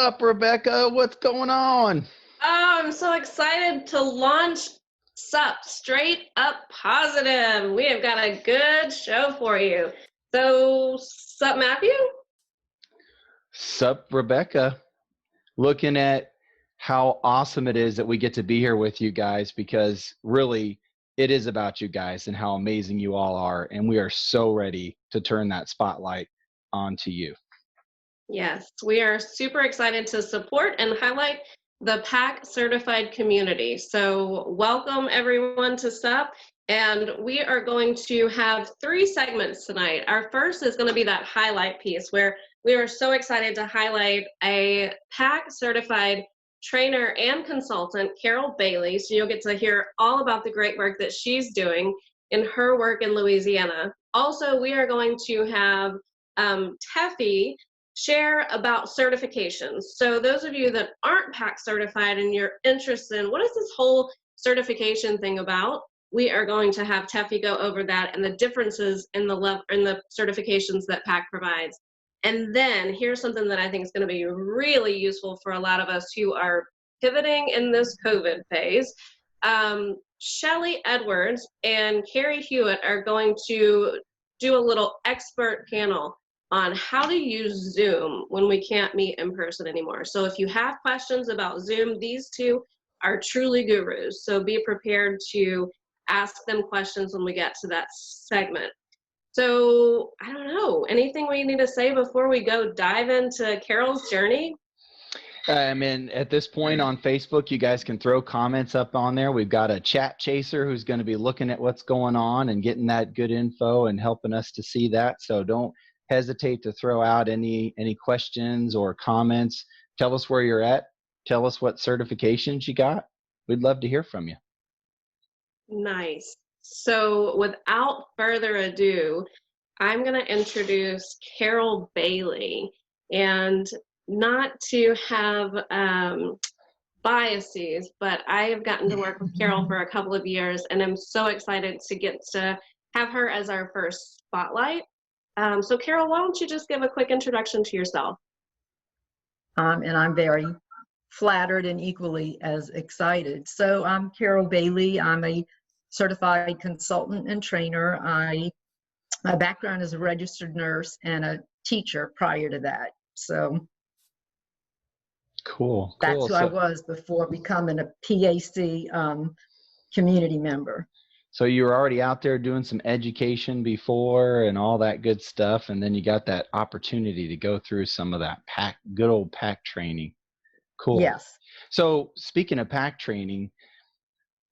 up, Rebekah? What's going on? Oh, I'm so excited to launch SUP, Straight Up Positive. We have got a good show for you. So, SUP, Matthew? Sup, Rebekah? Looking at how awesome it is that we get to be here with you guys, because really it is about you guys and how amazing you all are. And we are so ready to turn that spotlight onto you. Yes, we are super excited to support and highlight the PAC certified community. So welcome everyone to SUP. And we are going to have 3 segments tonight. Our first is going to be that highlight piece where we are so excited to highlight a PAC certified trainer and consultant, Carol Bailey. So you'll get to hear all about the great work that she's doing in her work in Louisiana. Also, we are going to have Teffie share about certifications. So those of you that aren't PAC certified and you're interested in what is this whole certification thing about, we are going to have Teffie go over that and the differences in the certifications that PAC provides. And then here's something that I think is going to be really useful for a lot of us who are pivoting in this COVID phase. Shelly Edwards and Kerri Hewett are going to do a little expert panel on how to use Zoom when we can't meet in person anymore. So if you have questions about Zoom, these two are truly gurus. So be prepared to ask them questions when we get to that segment. So I don't know, anything we need to say before we go dive into Carol's journey? I mean, at this point on Facebook, you guys can throw comments up on there. We've got a chat chaser who's going to be looking at what's going on and getting that good info and helping us to see that. So don't hesitate to throw out any questions or comments. Tell us where you're at. Tell us what certifications you got. We'd love to hear from you. Nice. So without further ado, I'm going to introduce Carol Bailey, and not to have biases, but I have gotten to work with Carol for a couple of years, and I'm so excited to get to have her as our first spotlight. So Carol, why don't you just give a quick introduction to yourself? And I'm very flattered and equally as excited. So I'm Carol Bailey. I'm a certified consultant and trainer. My background is a registered nurse and a teacher prior to that. So cool. That's who I was before becoming a PAC community member. So you were already out there doing some education before and all that good stuff, and then you got that opportunity to go through some of that good old PAC training. Cool. Yes. So speaking of PAC training,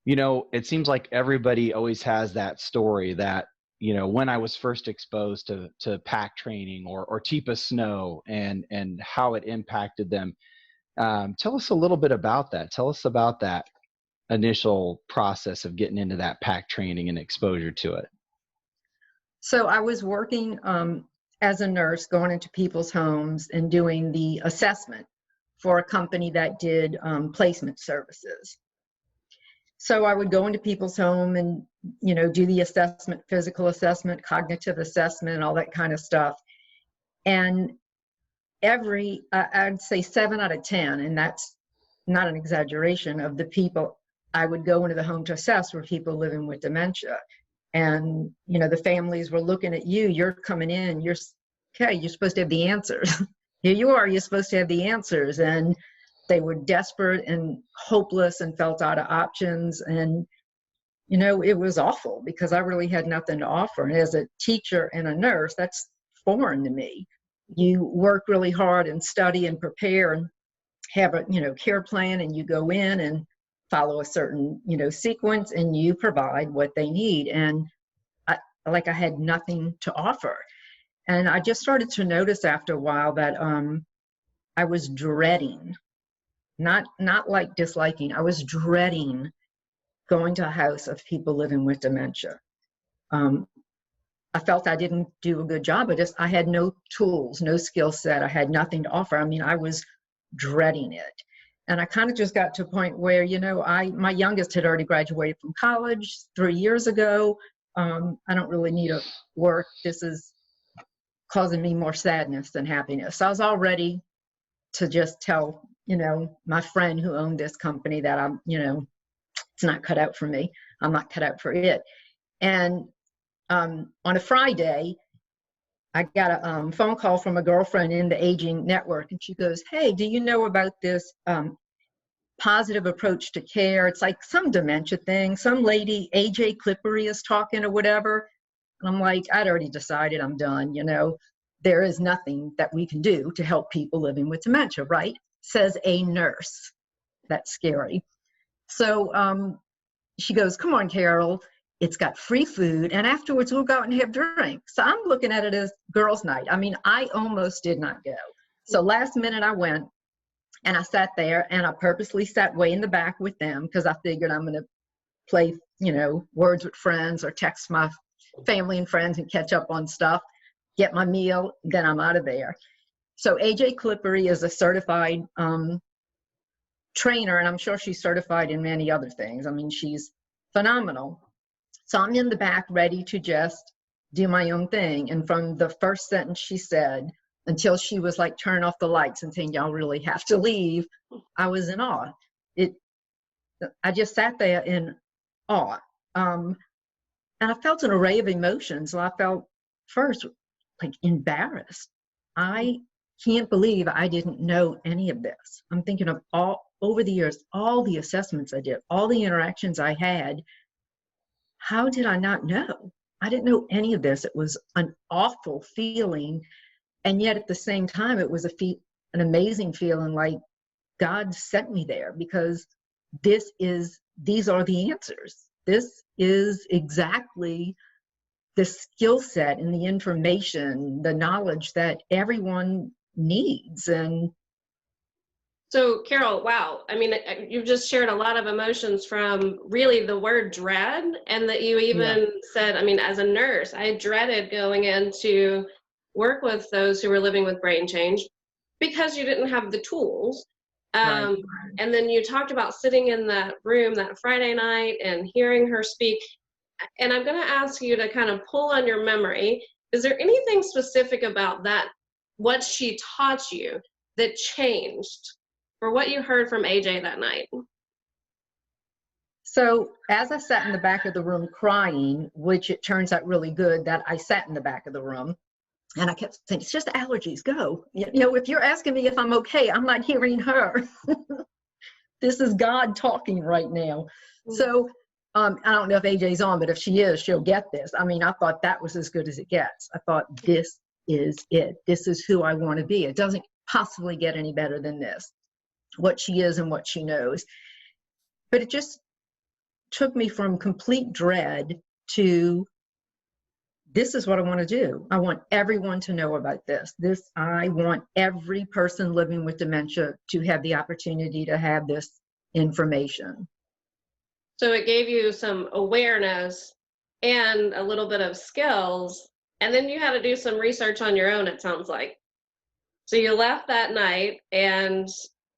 you know, it seems like everybody always has that story that, you know, when I was first exposed to PAC training or TIPA snow and how it impacted them. Tell us a little bit about that. Tell us about that initial process of getting into that PAC training and exposure to it. So I was working as a nurse, going into people's homes and doing the assessment for a company that did placement services. So I would go into people's home and, you know, do the assessment, physical assessment, cognitive assessment, all that kind of stuff. And I'd say 7 out of 10, and that's not an exaggeration, of the people I would go into the home to assess were people living with dementia. And, you know, the families were looking at you, you're coming in, you're supposed to have the answers. Here you are, you're supposed to have the answers. And they were desperate and hopeless and felt out of options. And, you know, it was awful because I really had nothing to offer. And as a teacher and a nurse, that's foreign to me. You work really hard and study and prepare and have a, you know, care plan, and you go in and follow a certain, you know, sequence, and you provide what they need. And I had nothing to offer. And I just started to notice after a while that I was dreading, not like disliking, I was dreading going to a house of people living with dementia. I felt I didn't do a good job. I had no tools, no skill set. I had nothing to offer. I mean, I was dreading it. And I kind of just got to a point where, you know, my youngest had already graduated from college 3 years ago. I don't really need to work. This is causing me more sadness than happiness. So I was already to just tell, my friend who owned this company that I'm, it's not cut out for me. I'm not cut out for it. And on a Friday, I got a phone call from a girlfriend in the aging network, and she goes, "Hey, do you know about this positive approach to care? It's like some dementia thing. Some lady, AJ Clippery, is talking or whatever." And I'm like, I'd already decided I'm done. There is nothing that we can do to help people living with dementia, right? Says a nurse. That's scary. So she goes, "Come on, Carol. It's got free food, and afterwards we'll go out and have drinks." So I'm looking at it as girls' night. I mean, I almost did not go. So last minute I went, and I sat there, and I purposely sat way in the back with them because I figured I'm going to play, words with friends or text my family and friends and catch up on stuff, get my meal, then I'm out of there. So AJ Clippery is a certified trainer, and I'm sure she's certified in many other things. I mean, she's phenomenal. So I'm in the back ready to just do my own thing. And from the first sentence she said until she was like, "Turn off the lights," and saying, "Y'all really have to leave," I was in awe. I just sat there in awe. And I felt an array of emotions. So I felt first like embarrassed. I can't believe I didn't know any of this. I'm thinking of over the years, all the assessments I did, all the interactions I had. How did I not know? I didn't know any of this. It was an awful feeling. And yet at the same time, it was an amazing feeling, like God sent me there, because these are the answers. This is exactly the skill set and the information, the knowledge that everyone needs. And so, Carol, wow. I mean, you've just shared a lot of emotions, from really the word dread, and that you even said, I mean, as a nurse, I dreaded going in to work with those who were living with brain change because you didn't have the tools. Right. And then you talked about sitting in that room that Friday night and hearing her speak. And I'm going to ask you to kind of pull on your memory. Is there anything specific about that, what she taught you, that changed for what you heard from AJ that night? So as I sat in the back of the room crying, which it turns out really good that I sat in the back of the room, and I kept saying, "It's just allergies, go." If you're asking me if I'm okay, I'm not hearing her. This is God talking right now. So I don't know if AJ's on, but if she is, she'll get this. I mean, I thought that was as good as it gets. I thought, this is it. This is who I want to be. It doesn't possibly get any better than this, what she is and what she knows. But it just took me from complete dread to, this is what I want to do. I want everyone to know about this. I want every person living with dementia to have the opportunity to have this information. So it gave you some awareness and a little bit of skills, and then you had to do some research on your own, it sounds like. So you left that night and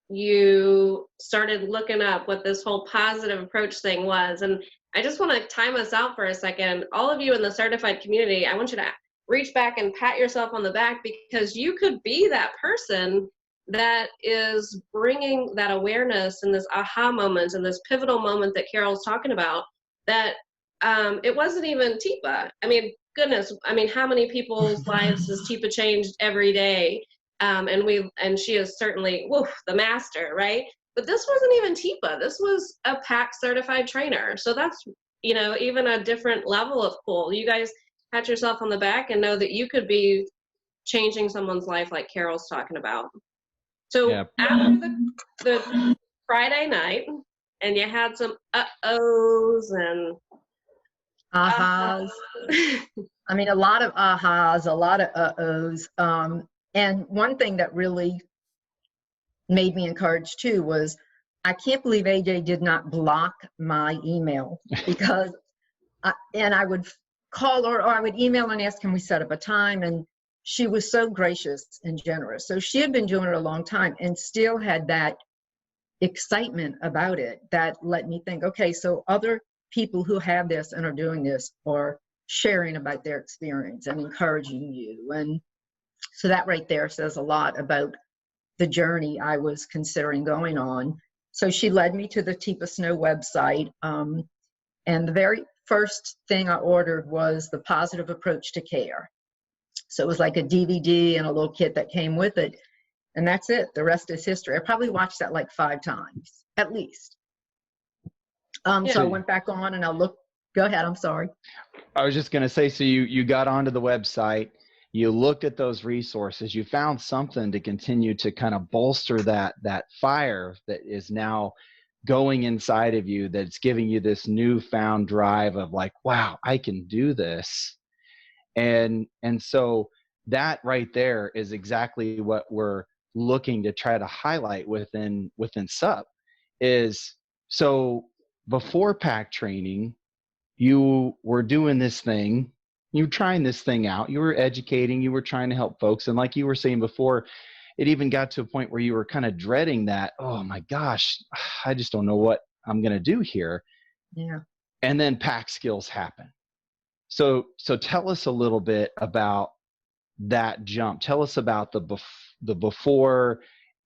you started looking up what this whole positive approach thing was. And I just want to time us out for a second. All of you in the certified community, I want you to reach back and pat yourself on the back, because you could be that person that is bringing that awareness and this aha moment and this pivotal moment that Carol's talking about, that it wasn't even Teepa. I mean, goodness, I mean, how many people's lives has Teepa changed every day? And she is certainly, the master, right? But this wasn't even Teepa. This was a PAC certified trainer. So that's, even a different level of cool. You guys pat yourself on the back and know that you could be changing someone's life like Carol's talking about. So after the Friday night, and you had some uh-ohs and ahas. I mean, a lot of ahas, a lot of uh-ohs. And one thing that really made me encouraged too was, I can't believe AJ did not block my email, because I would call her, or I would email and ask, can we set up a time? And she was so gracious and generous. So she had been doing it a long time and still had that excitement about it that let me think, okay, so other people who have this and are doing this are sharing about their experience and encouraging you. And so that right there says a lot about the journey I was considering going on. So she led me to the Teepa Snow website. And the very first thing I ordered was the Positive Approach to Care. So it was like a DVD and a little kit that came with it. And that's it. The rest is history. I probably watched that like 5 times, at least. So I went back on and I looked. Go ahead. I'm sorry. I was just going to say, so you got onto the website, you looked at those resources, you found something to continue to kind of bolster that fire that is now going inside of you, that's giving you this newfound drive of like, wow, I can do this. And so that right there is exactly what we're looking to try to highlight within SUP is, so before PAC training, you were doing this thing, you were trying this thing out, you were educating, you were trying to help folks. And like you were saying before, it even got to a point where you were kind of dreading that, oh my gosh, I just don't know what I'm going to do here. Yeah. And then PAC skills happen. So tell us a little bit about that jump. Tell us about the before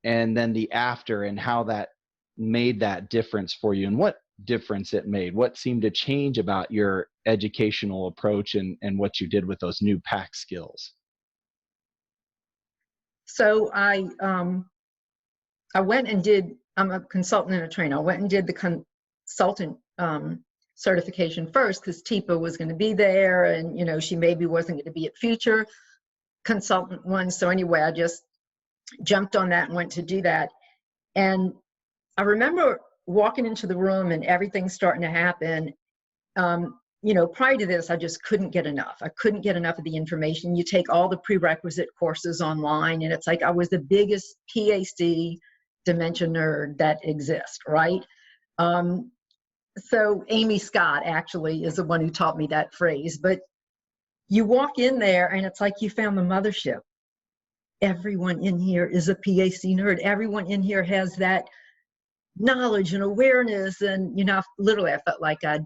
and then the after, and how that made that difference for you, and what difference it made, what seemed to change about your educational approach and what you did with those new PAC skills. So I went and did, I'm a consultant and a trainer. I went and did the consultant certification first, because Teepa was going to be there, and you know, she maybe wasn't going to be at future consultant ones. So anyway, I just jumped on that and went to do that. And I remember walking into the room and everything starting to happen. You know, prior to this, I just couldn't get enough. I couldn't get enough of the information. You take all the prerequisite courses online, and it's like I was the biggest PhD dementia nerd that exists, right? So Amy Scott actually is the one who taught me that phrase. But you walk in there and it's like you found the mothership. Everyone in here is a PhD nerd. Everyone in here has that knowledge and awareness. And, you know, literally I felt like I'd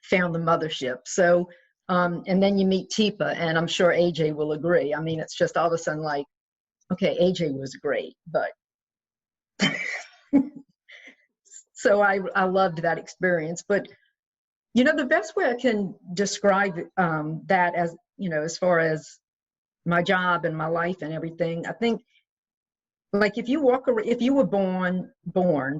found the mothership. So, and then you meet Teepa, and I'm sure AJ will agree. I mean, it's just all of a sudden like, okay, AJ was great, but so I loved that experience. But, you know, the best way I can describe that, as, you know, as far as my job and my life and everything, I think, like, if you were born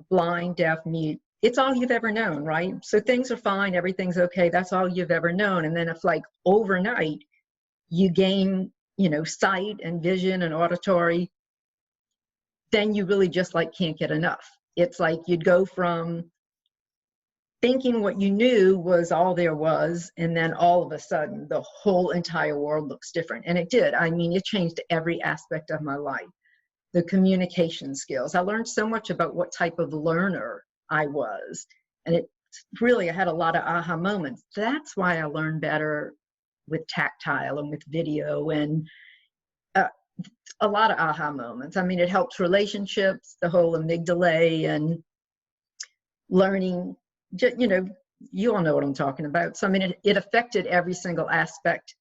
blind, deaf, mute, it's all you've ever known, right? So things are fine, everything's okay, that's all you've ever known. And then if like overnight you gain, you know, sight and vision and auditory, then you really just like can't get enough. It's like you'd go from thinking what you knew was all there was, and then all of a sudden the whole entire world looks different. And it did. I mean, it changed every aspect of my life. The communication skills. I learned so much about what type of learner I was. And it really, I had a lot of aha moments. That's why I learned better with tactile and with video, and a lot of aha moments. I mean, it helps relationships, the whole amygdala, and learning, you know, you all know what I'm talking about. So, I mean, it affected every single aspect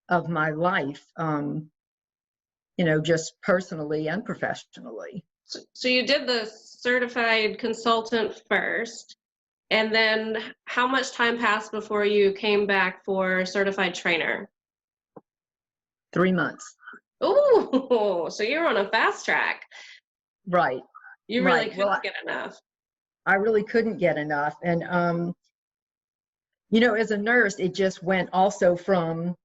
of my life, you know, just personally and professionally. So you did the certified consultant first, and then how much time passed before you came back for certified trainer? 3 months. Oh, so you're on a fast track. Right. You really couldn't get enough. I really couldn't get enough. And, you know, as a nurse, it just went also from,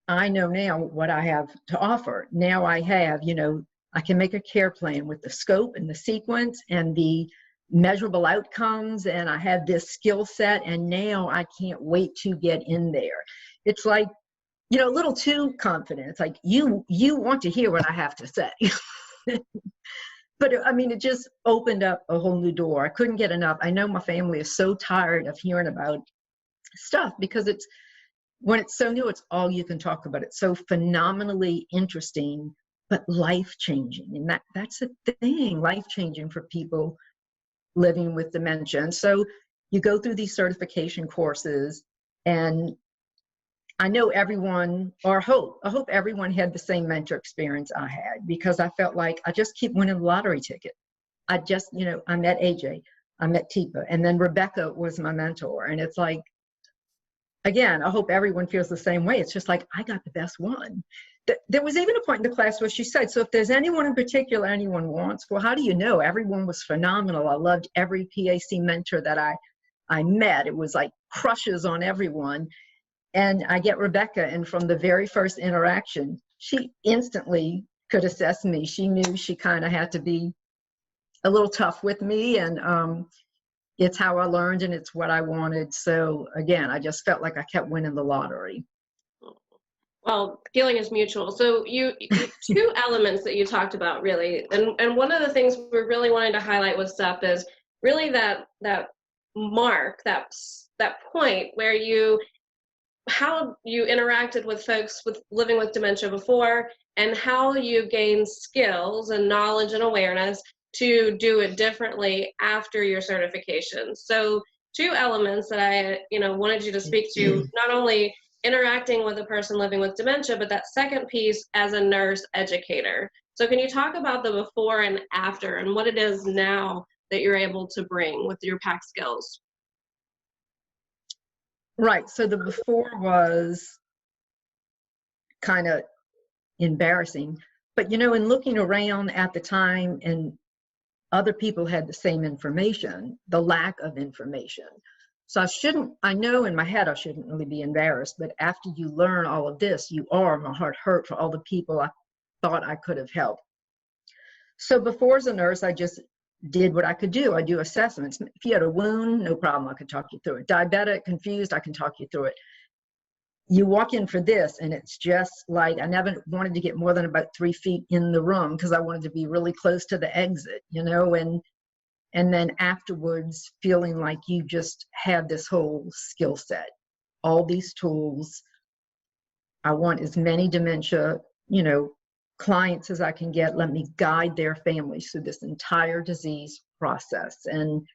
I know now what I have to offer. Now I have, you know, I can make a care plan with the scope and the sequence and the measurable outcomes, and I have this skill set, and now I can't wait to get in there. It's like, you know, a little too confident. It's like, you want to hear what I have to say. But I mean, it just opened up a whole new door. I couldn't get enough. I know my family is so tired of hearing about stuff, because it's, when it's so new, it's all you can talk about. It's so phenomenally interesting, but life-changing. And that's the thing, life-changing for people living with dementia. And so you go through these certification courses, and I know everyone, or I hope everyone had the same mentor experience I had, because I felt like I just keep winning the lottery ticket. I just, I met AJ, I met Tipa, and then Rebekah was my mentor. And it's like, again, I hope everyone feels the same way. It's just like, I got the best one. There was even a point in the class where she said, so if there's anyone in particular anyone wants, well, how do you know? Everyone was phenomenal. I loved every PAC mentor that I met. It was like crushes on everyone. And I get Rebekah, and from the very first interaction, she instantly could assess me. She knew she kind of had to be a little tough with me, and it's how I learned, and it's what I wanted. So again, I just felt like I kept winning the lottery. Well, feeling is mutual. So you two elements that you talked about, really, and one of the things we're really wanting to highlight with SUP is really that mark, that point where how you interacted with folks with living with dementia before, and how you gained skills and knowledge and awareness to do it differently after your certification. So two elements that I wanted you to speak to, not only interacting with a person living with dementia, but that second piece as a nurse educator. So can you talk about the before and after, and what it is now that you're able to bring with your PAC skills? Right. So the before was kind of embarrassing, but in looking around at the time, and other people had the same information, the lack of information. So I know in my head I shouldn't really be embarrassed, but after you learn all of this, my heart hurt for all the people I thought I could have helped. So before, as a nurse, I just did what I could do. I do assessments. If you had a wound, no problem, I could talk you through it. Diabetic, confused, I can talk you through it. You walk in for this, and it's just like, I never wanted to get more than about 3 feet in the room, because I wanted to be really close to the exit, and then afterwards feeling like you just have this whole skill set, all these tools. I want as many dementia, clients as I can get. Let me guide their families through this entire disease process and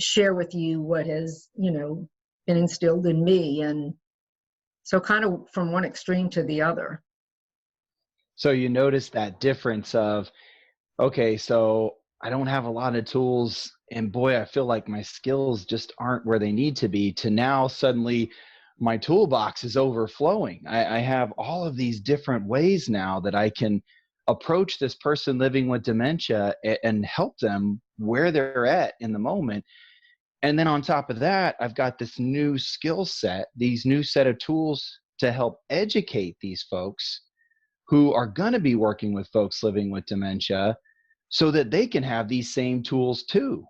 share with you what has, been instilled in me. And so kind of from one extreme to the other. So you notice that difference of, okay, so I don't have a lot of tools, and boy, I feel like my skills just aren't where they need to be, to now suddenly my toolbox is overflowing. I have all of these different ways now that I can approach this person living with dementia and help them where they're at in the moment. And then on top of that, I've got this new skill set, these new set of tools to help educate these folks who are going to be working with folks living with dementia, so that they can have these same tools too.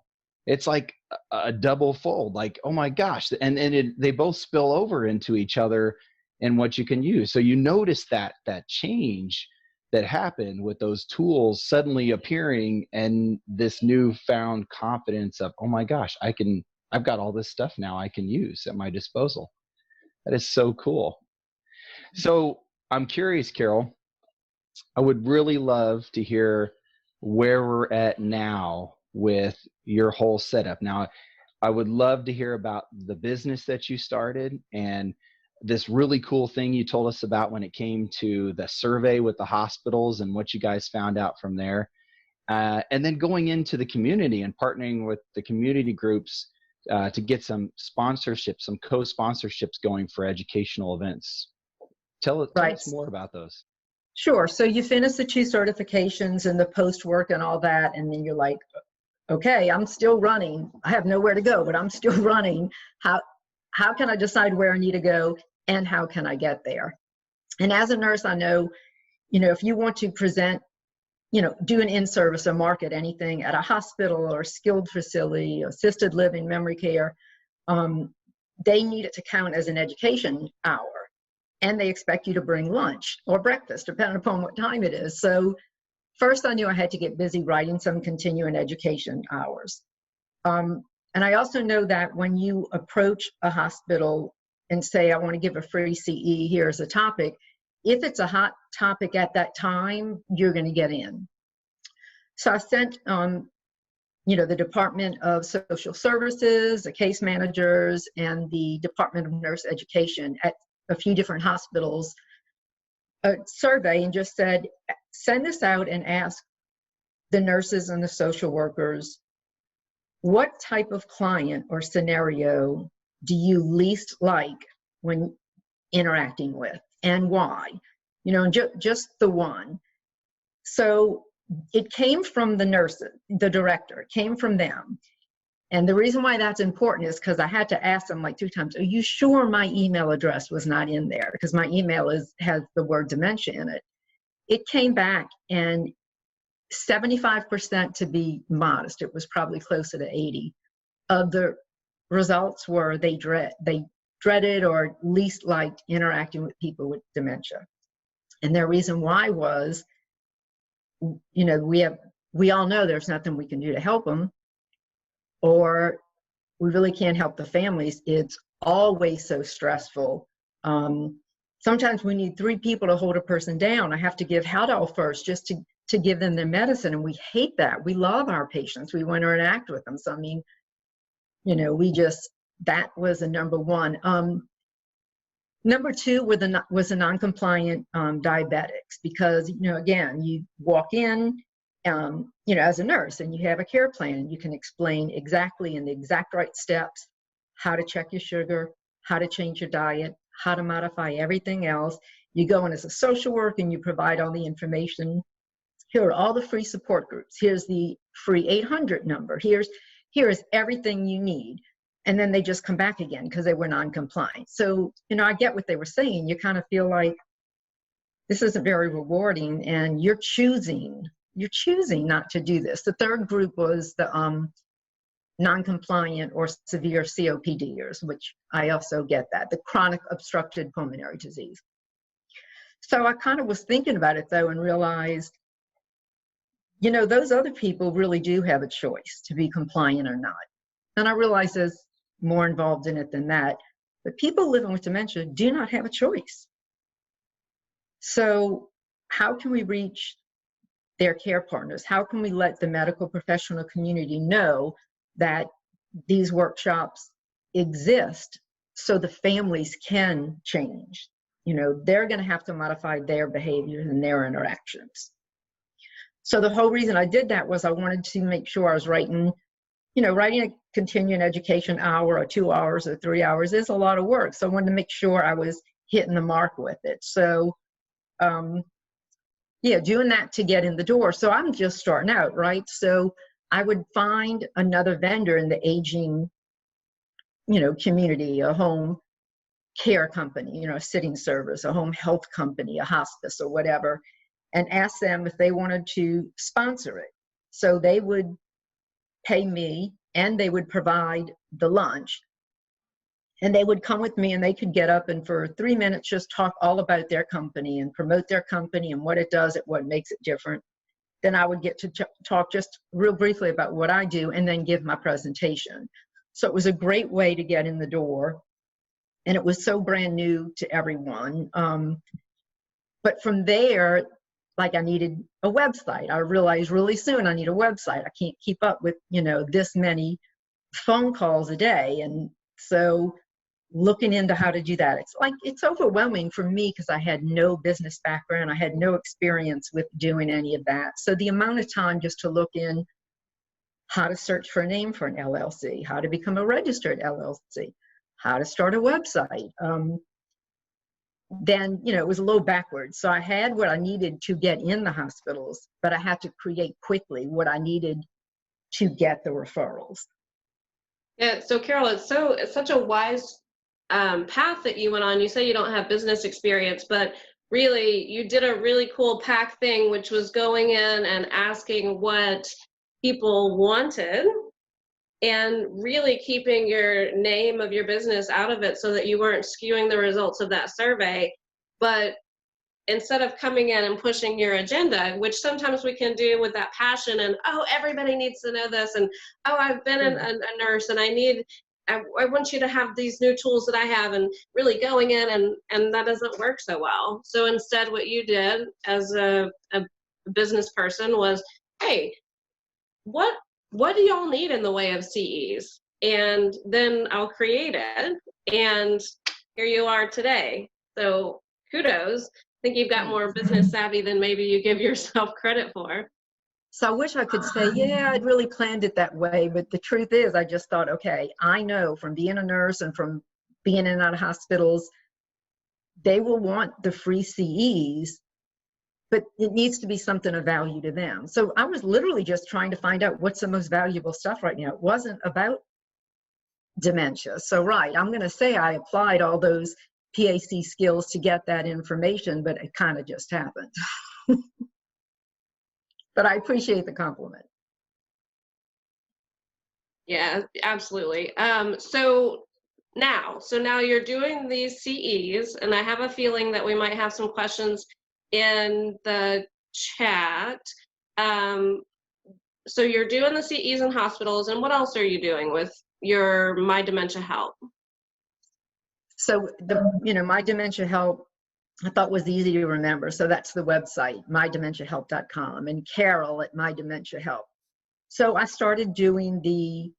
It's like a double fold, like, oh my gosh. And they both spill over into each other and what you can use. So you notice that change that happened with those tools suddenly appearing, and this newfound confidence of, oh my gosh, I've got all this stuff now I can use at my disposal. That is so cool. So I'm curious, Carol, I would really love to hear where we're at now with your whole setup. Now, I would love to hear about the business that you started, and this really cool thing you told us about when it came to the survey with the hospitals and what you guys found out from there. And then going into the community and partnering with the community groups to get some sponsorships, some co-sponsorships going for educational events. Tell us more about those. Sure. So you finish the 2 certifications and the post work and all that, and then you're like, okay, I'm still running. I have nowhere to go, but I'm still running. How can I decide where I need to go, and how can I get there? And as a nurse, I know, if you want to present, do an in-service or market anything at a hospital or skilled facility, assisted living, memory care, they need it to count as an education hour. And they expect you to bring lunch or breakfast, depending upon what time it is. So first I knew I had to get busy writing some continuing education hours. And I also know that when you approach a hospital and say, I want to give a free CE, here's a topic, if it's a hot topic at that time, you're going to get in. So I sent, the Department of Social Services, the case managers, and the Department of Nurse Education a few different hospitals a survey and just said, send this out and ask the nurses and the social workers, what type of client or scenario do you least like when interacting with, and why? You know, just the one. So it came from the nurses, the director, it came from them. And the reason why that's important is because I had to ask them like 2 times, are you sure my email address was not in there? Because my email has the word dementia in it. It came back and 75%, to be modest, it was probably closer to 80, of the results were they dreaded or least liked interacting with people with dementia. And their reason why was, you know, we all know there's nothing we can do to help them, or we really can't help the families. It's always so stressful. Sometimes we need 3 people to hold a person down. I have to give Haldol first just to give them their medicine, and we hate that. We love our patients. We want to interact with them. So, I mean, you know, that was a number 1. Number 2 was a non-compliant diabetics, because, you know, again, you walk in, you know, as a nurse, and you have a care plan. You can explain exactly in the exact right steps how to check your sugar, how to change your diet, how to modify everything else. You go in as a social worker and you provide all the information. Here are all the free support groups. Here's the free 800 number. Here is everything you need. And then they just come back again because they were non-compliant. So, you know, I get what they were saying. You kind of feel like this isn't very rewarding, and you're choosing not to do this. The third group was the non-compliant or severe COPDers, which I also get that, the chronic obstructive pulmonary disease. So I kind of was thinking about it though and realized, you know, those other people really do have a choice to be compliant or not. And I realize there's more involved in it than that, but people living with dementia do not have a choice. So how can we reach their care partners? How can we let the medical professional community know that these workshops exist so the families can change? You know, they're going to have to modify their behaviors and their interactions. So the whole reason I did that was I wanted to make sure I was writing a continuing education hour or 2 hours or 3 hours is a lot of work. So I wanted to make sure I was hitting the mark with it. So, yeah, doing that to get in the door. So I'm just starting out, right? So I would find another vendor in the aging, you know, community, a home care company, you know, a sitting service, a home health company, a hospice or whatever, and ask them if they wanted to sponsor it. So they would pay me and they would provide the lunch, and they would come with me and they could get up and for 3 minutes just talk all about their company and promote their company and what it does, what makes it different. Then I would get to talk just real briefly about what I do and then give my presentation. So it was a great way to get in the door, and it was so brand new to everyone. But from there, like, I needed a website. I realized really soon I need a website. I can't keep up with, you know, this many phone calls a day. And so looking into how to do that, it's overwhelming for me because I had no business background. I had no experience with doing any of that. So the amount of time just to look in how to search for a name for an LLC, how to become a registered LLC, how to start a website. Then, you know, it was a little backwards. So I had what I needed to get in the hospitals, but I had to create quickly what I needed to get the referrals. Yeah, so Carol, it's such a wise path that you went on. You say you don't have business experience, but really you did a really cool PAC thing, which was going in and asking what people wanted and really keeping your name of your business out of it so that you weren't skewing the results of that survey. But instead of coming in and pushing your agenda, which sometimes we can do with that passion and, oh, everybody needs to know this, and, oh, I've been a nurse and I want you to have these new tools that I have, and really going in and that doesn't work so well. So instead what you did as a business person was, hey, what do y'all need in the way of CEs? And then I'll create it, and here you are today. So kudos. I think you've got more business savvy than maybe you give yourself credit for. So I wish I could say, yeah, I'd really planned it that way. But the truth is, I just thought, okay, I know from being a nurse and from being in and out of hospitals, they will want the free CEs, but it needs to be something of value to them. So I was literally just trying to find out what's the most valuable stuff right now. It wasn't about dementia. So, right, I'm going to say I applied all those PAC skills to get that information, but it kind of just happened. But I appreciate the compliment. Yeah, absolutely. So now you're doing these CEs, and I have a feeling that we might have some questions in the chat. So you're doing the CEs in hospitals, and what else are you doing with your My Dementia Help? So My Dementia Help, I thought was easy to remember. So that's the website, mydementiahelp.com, and Carol at My Dementia Help. So I started doing to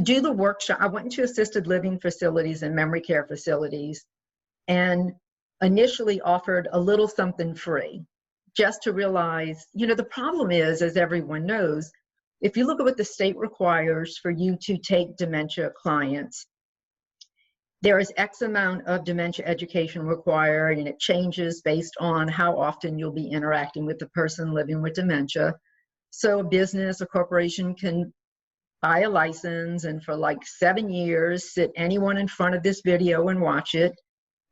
do the workshop. I went into assisted living facilities and memory care facilities, and initially offered a little something free, just to realize, the problem is, as everyone knows, if you look at what the state requires for you to take dementia clients, there is X amount of dementia education required, and it changes based on how often you'll be interacting with the person living with dementia. So a business, a corporation can buy a license and for like 7 years, sit anyone in front of this video and watch it.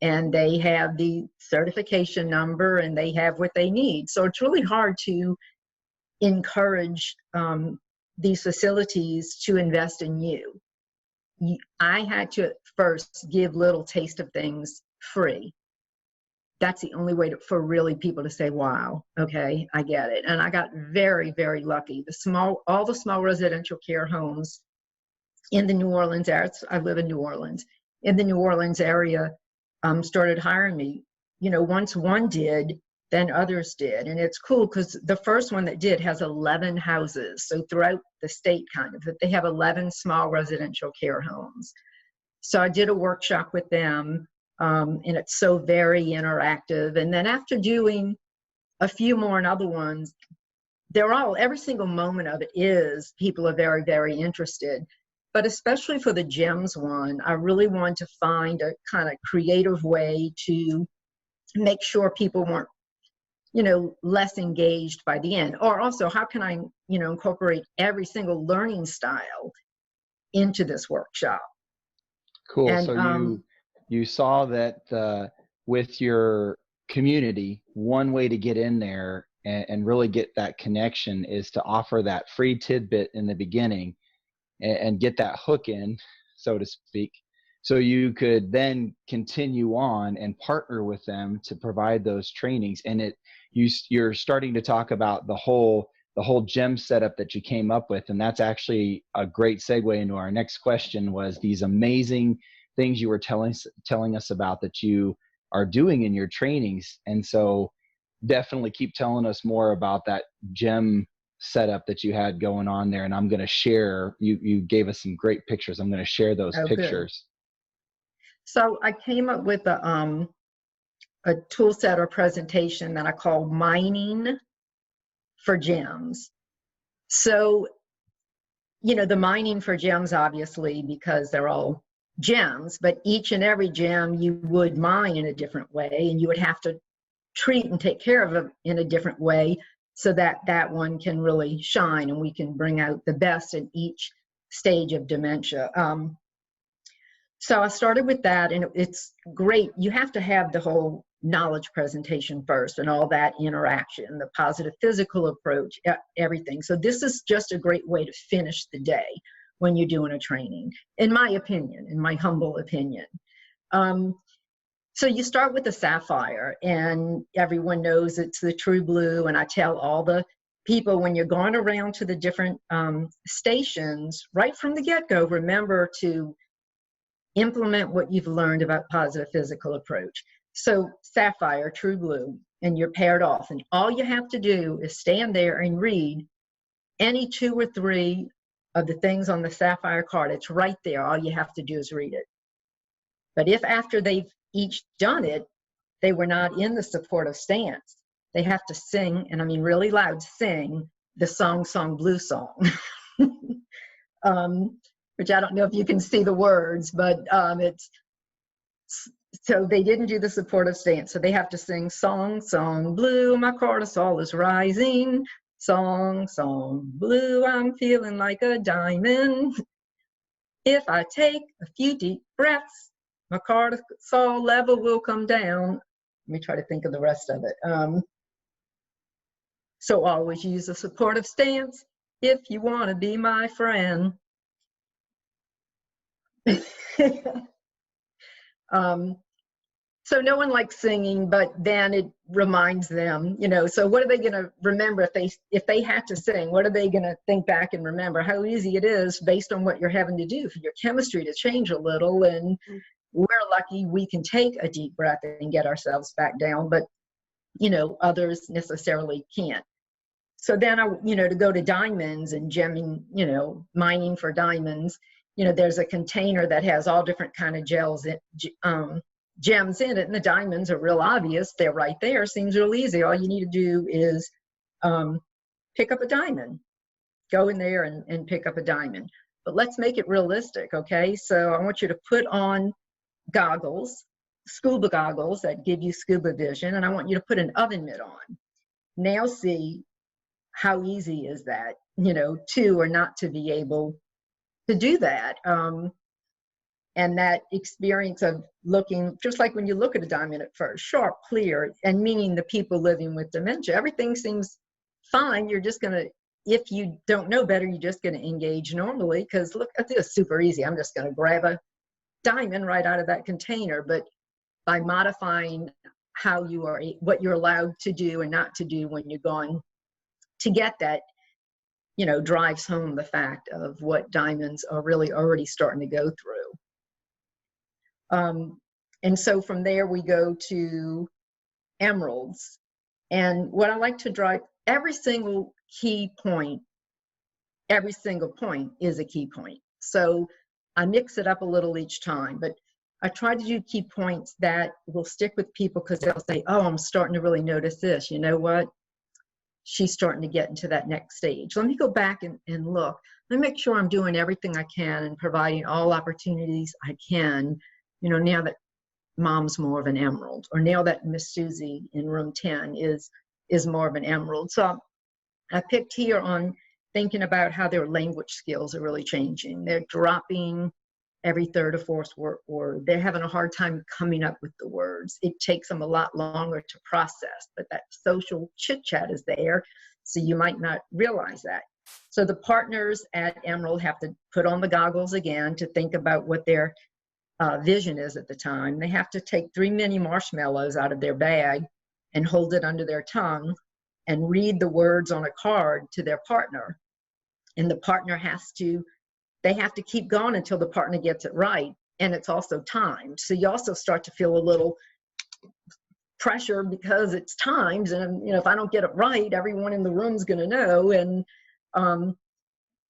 And they have the certification number and they have what they need. So it's really hard to encourage these facilities to invest in you. I had to first give little taste of things free. That's the only way for really people to say, wow, okay, I get it. And I got very, very lucky. All the small residential care homes in the New Orleans area, I live in New Orleans, in the New Orleans area, started hiring me. Once one did, then others did. And it's cool because the first one that did has 11 houses. So throughout the state, they have 11 small residential care homes. So I did a workshop with them, and it's so very interactive. And then after doing a few more and other ones, every single moment of it is, people are very, very interested. But especially for the GEMS one, I really wanted to find a kind of creative way to make sure people weren't, less engaged by the end. Or also, how can I, incorporate every single learning style into this workshop? Cool. And, So you saw that with your community, one way to get in there and really get that connection is to offer that free tidbit in the beginning and get that hook in, so to speak, so you could then continue on and partner with them to provide those trainings. And you're starting to talk about the whole GEM setup that you came up with, and that's actually a great segue into our next question, was these amazing things you were telling us about that you are doing in your trainings. And so definitely keep telling us more about that GEM setup that you had going on there. And I'm going to share, you gave us some great pictures. I'm going to share those pictures. Good. So I came up with a tool set or presentation that I call Mining for Gems. So, the mining for gems, obviously, because they're all gems, but each and every gem you would mine in a different way, and you would have to treat and take care of it in a different way so that that one can really shine and we can bring out the best in each stage of dementia. So I started with that, and it's great. You have to have the whole knowledge presentation first and all that interaction, the positive physical approach, everything. So this is just a great way to finish the day when you're doing a training, in my opinion, in my humble opinion. So you start with the sapphire, and everyone knows it's the true blue. And I tell all the people, when you're going around to the different stations, right from the get-go, remember to implement what you've learned about positive physical approach. So sapphire, true blue, and you're paired off. And all you have to do is stand there and read any 2 or 3 of the things on the sapphire card. It's right there. All you have to do is read it. But if after they've each done it, they were not in the supportive stance. They have to sing, and I mean really loud, sing the song blue song. Which I don't know if you can see the words, but it's, so they didn't do the supportive stance. So they have to sing song blue, my cortisol is rising. Song blue, I'm feeling like a diamond. If I take a few deep breaths, my cortisol level will come down. Let me try to think of the rest of it. So always use a supportive stance if you want to be my friend. So no one likes singing, but then it reminds them, you know, so what are they going to remember if they had to sing? What are they going to think back and remember? How easy it is based on what you're having to do for your chemistry to change a little. And we're lucky we can take a deep breath and get ourselves back down, but, you know, others necessarily can't. So then, to go to diamonds and gemming, mining for diamonds, there's a container that has all different kind of gems in it, and the diamonds are real obvious. They're right there. Seems real easy. All you need to do is pick up a diamond. Go in there and pick up a diamond. But let's make it realistic, okay? So I want you to put on goggles, scuba goggles that give you scuba vision, and I want you to put an oven mitt on. Now see how easy is that, to or not to be able to do that. And that experience of looking, just like when you look at a diamond at first, sharp, clear, and meaning the people living with dementia, everything seems fine. You're just going to, if you don't know better, you're just going to engage normally, because look, it's super easy. I'm just going to grab a diamond right out of that container. But by modifying how you are, what you're allowed to do and not to do when you're going to get that, drives home the fact of what diamonds are really already starting to go through. And so from there we go to emeralds. And what I like to drive, every single point is a key point. So I mix it up a little each time, but I try to do key points that will stick with people, because they'll say, oh, I'm starting to really notice this. You know what? She's starting to get into that next stage. Let me go back and look. Let me make sure I'm doing everything I can and providing all opportunities I can, now that mom's more of an emerald, or now that Miss Susie in room 10 is more of an emerald. So I picked here on thinking about how their language skills are really changing. They're dropping every third or fourth word. They're having a hard time coming up with the words. It takes them a lot longer to process, but that social chit chat is there, so you might not realize that. So the partners at Emerald have to put on the goggles again to think about what their vision is at the time. They have to take 3 mini marshmallows out of their bag and hold it under their tongue and read the words on a card to their partner. And the partner they have to keep going until the partner gets it right. And it's also timed. So you also start to feel a little pressure because it's timed. And, if I don't get it right, everyone in the room's going to know. And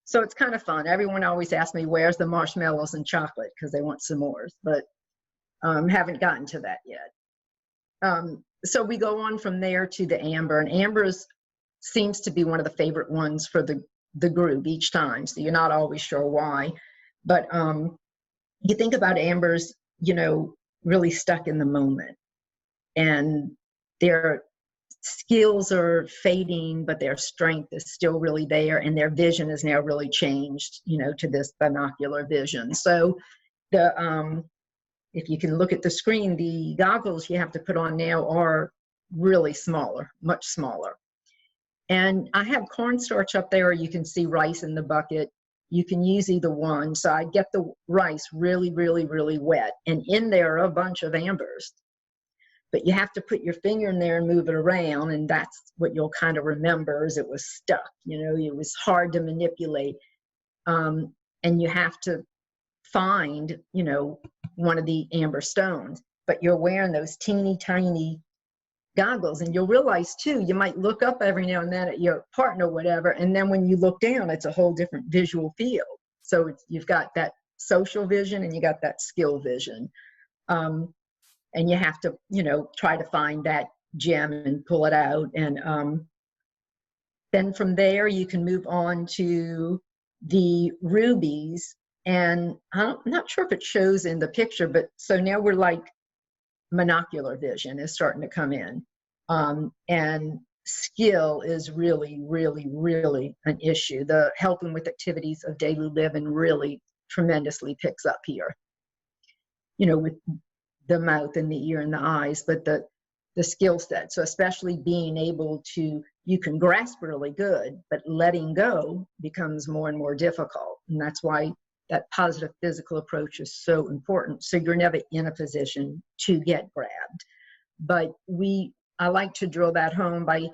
so it's kind of fun. Everyone always asks me, where's the marshmallows and chocolate? Because they want some more, but haven't gotten to that yet. So we go on from there to the amber. And amber seems to be one of the favorite ones for the group each time, so you're not always sure why. But you think about ambers, really stuck in the moment, and their skills are fading, but their strength is still really there, and their vision is now really changed, to this binocular vision. So if you can look at the screen, the goggles you have to put on now are really smaller, much smaller. And I have cornstarch up there, or you can see rice in the bucket. You can use either one. So I get the rice really, really, really wet. And in there are a bunch of ambers. But you have to put your finger in there and move it around. And that's what you'll kind of remember, is it was stuck. It was hard to manipulate. And you have to find, one of the amber stones. But you're wearing those teeny tiny goggles, and you'll realize too, you might look up every now and then at your partner, whatever, and then when you look down, it's a whole different visual field. So you've got that social vision and you got that skill vision. And and you have to, try to find that gem and pull it out. And then from there, you can move on to the rubies. And I'm not sure if it shows in the picture, but so now we're like monocular vision is starting to come in. And skill is really, really, really an issue. The helping with activities of daily living really tremendously picks up here, with the mouth and the ear and the eyes, but the skill set. So especially being able to, you can grasp really good, but letting go becomes more and more difficult. And that's why that positive physical approach is so important. So you're never in a position to get grabbed. But I like to drill that home by,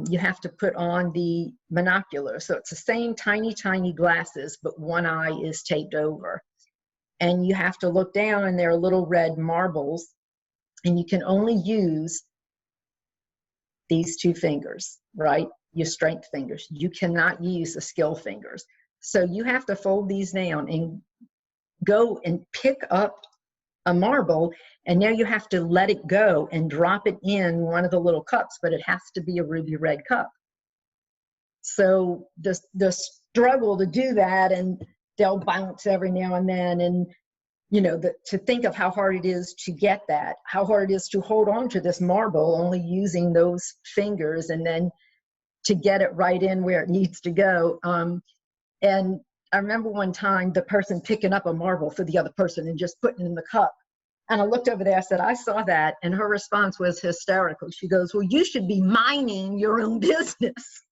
you have to put on the monocular. So it's the same tiny, tiny glasses, but one eye is taped over. And you have to look down, and there are little red marbles, and you can only use these two fingers, right? Your strength fingers. You cannot use the skill fingers. So you have to fold these down and go and pick up a marble, and now you have to let it go and drop it in one of the little cups, but it has to be a ruby red cup. So the struggle to do that, and they'll bounce every now and then, and to think of how hard it is to get that, how hard it is to hold on to this marble only using those fingers, and then to get it right in where it needs to go. And I remember one time the person picking up a marble for the other person and just putting it in the cup. And I looked over there, I said, I saw that. And her response was hysterical. She goes, well, you should be minding your own business.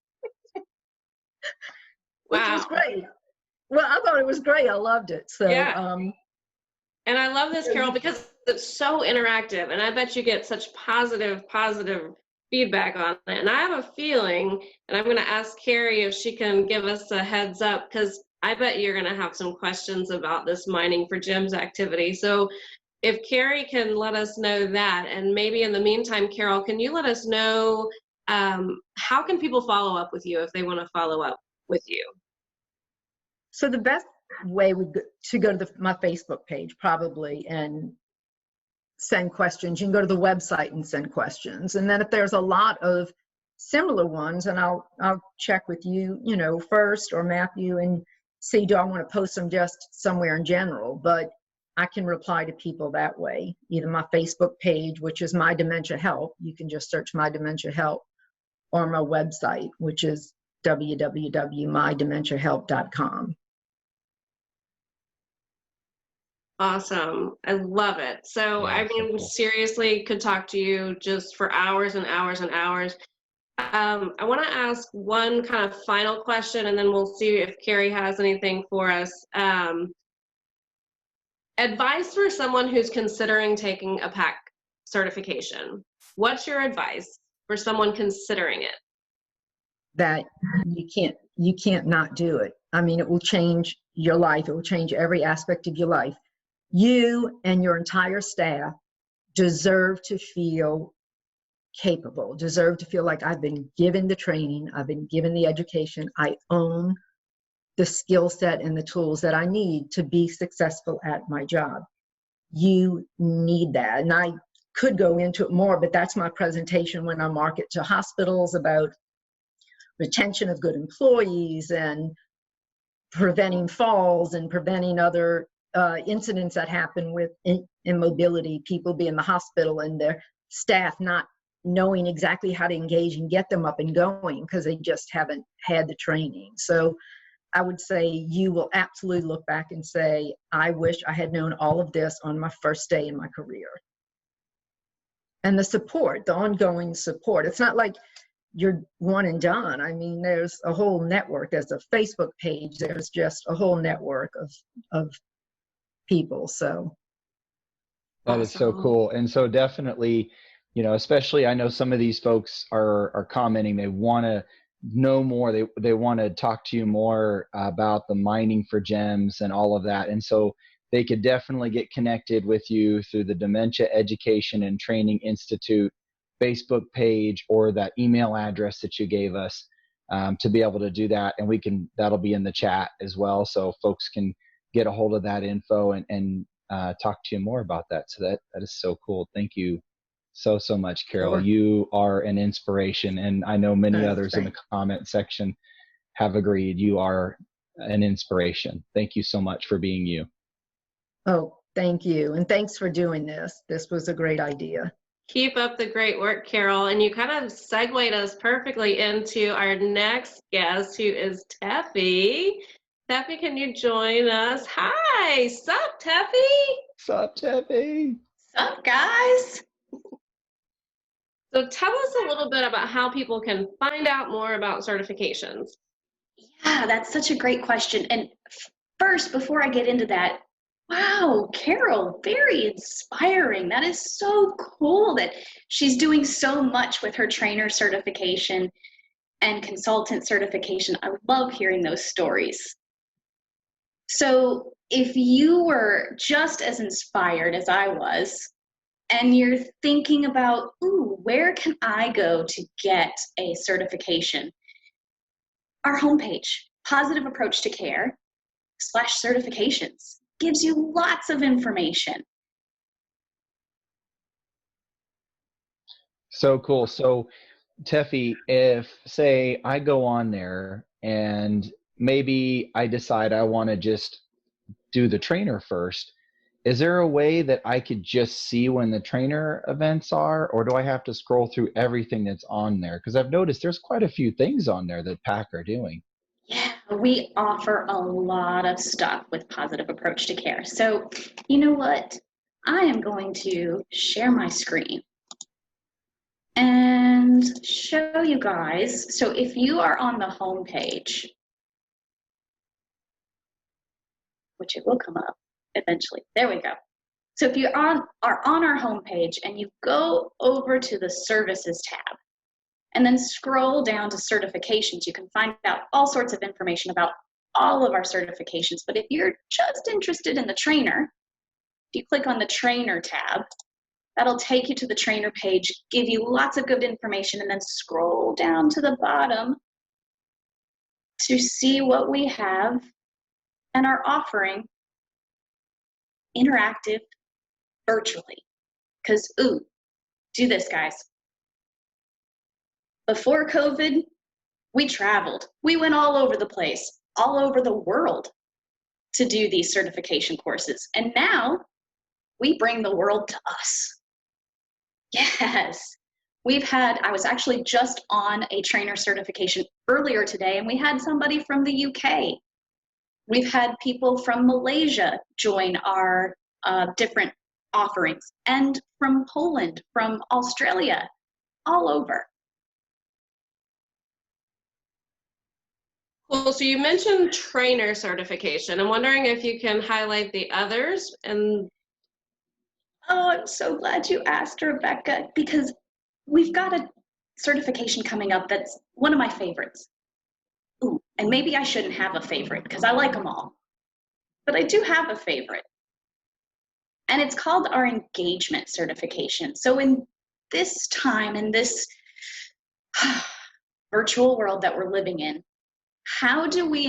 Which was great. Well, I thought it was great. I loved it. So, yeah. And I love this, Carol, because it's so interactive. And I bet you get such positive feedback on it. And I have a feeling, and I'm going to ask Kerri if she can give us a heads up, because I bet you're going to have some questions about this mining for gems activity. So if Kerri can let us know that, and maybe in the meantime, Carol, can you let us know how can people follow up with you if they want to follow up with you? So the best way would be to go to my Facebook page probably and send questions. You can go to the website and send questions. And then if there's a lot of similar ones, and I'll check with you, first, or Matthew, and see, do I want to post them just somewhere in general? But I can reply to people that way, either my Facebook page, which is My Dementia Help. You can just search My Dementia Help, or my website, which is www.mydementiahelp.com. Awesome. I love it. So, yeah, I mean, cool. Seriously, could talk to you just for hours and hours and hours. I want to ask one kind of final question, and then we'll see if Kerri has anything for us. Advice for someone who's considering taking a PAC certification. What's your advice for someone considering it? That you can't not do it. I mean, it will change your life. It will change every aspect of your life. You and your entire staff deserve to feel capable, deserve to feel like I've been given the training, I've been given the education, I own the skill set and the tools that I need to be successful at my job. You need that. And I could go into it more, but that's my presentation when I market to hospitals about retention of good employees and preventing falls and preventing other incidents that happen with immobility, people be in the hospital and their staff not knowing exactly how to engage and get them up and going because they just haven't had the training. So I would say you will absolutely look back and say, I wish I had known all of this on my first day in my career. And the support, the ongoing support. It's not like you're one and done. I mean, there's a whole network. There's a Facebook page. There's just a whole network of people. So that is so cool. And so definitely, especially I know some of these folks are commenting, they want to know more. They want to talk to you more about the mining for gems and all of that. And so they could definitely get connected with you through the Dementia Education and Training Institute Facebook page or that email address that you gave us to be able to do that. And that'll be in the chat as well. So folks can get a hold of that info and talk to you more about that. So that is so cool. Thank you so much, Carol. Sure. You are an inspiration, and I know many Oh, others in the thanks. comment section have agreed. You are an inspiration. Thank you so much for being you. Oh, thank you. And thanks for doing this. This was a great idea. Keep up the great work, Carol. And you kind of segued us perfectly into our next guest, who is Teffie. Teffie, can you join us? Hi, sup, Teffie? Sup, Teffie? Sup, guys? So tell us a little bit about how people can find out more about certifications. Yeah, that's such a great question. And first, before I get into that, wow, Carol, very inspiring. That is so cool that she's doing so much with her trainer certification and consultant certification. I love hearing those stories. So if you were just as inspired as I was, and you're thinking about, ooh, where can I go to get a certification? Our homepage, Positive Approach to Care /certifications, gives you lots of information. So cool. So Teffie, if say I go on there and maybe I decide I want to just do the trainer first, is there a way that I could just see when the trainer events are, or do I have to scroll through everything that's on there? Because I've noticed there's quite a few things on there that PAC are doing. Yeah, we offer a lot of stuff with Positive Approach to Care. So you know what? I am going to share my screen and show you guys. So if you are on the homepage, which it will come up eventually. There we go. So if you are on our homepage and you go over to the Services tab and then scroll down to certifications, you can find out all sorts of information about all of our certifications. But if you're just interested in the trainer, if you click on the Trainer tab, that'll take you to the trainer page, give you lots of good information, and then scroll down to the bottom to see what we have and are offering interactive virtually. Because, ooh, do this, guys. Before COVID, we traveled. We went all over the place, all over the world to do these certification courses. And now we bring the world to us. Yes. I was actually just on a trainer certification earlier today, and we had somebody from the UK. We've had people from Malaysia join our different offerings, and from Poland, from Australia, all over. Cool. So you mentioned trainer certification. I'm wondering if you can highlight the others. And Oh, I'm so glad you asked, Rebekah, because we've got a certification coming up that's one of my favorites. Ooh, and maybe I shouldn't have a favorite because I like them all. But I do have a favorite. And it's called our engagement certification. So in this time, in this virtual world that we're living in, how do we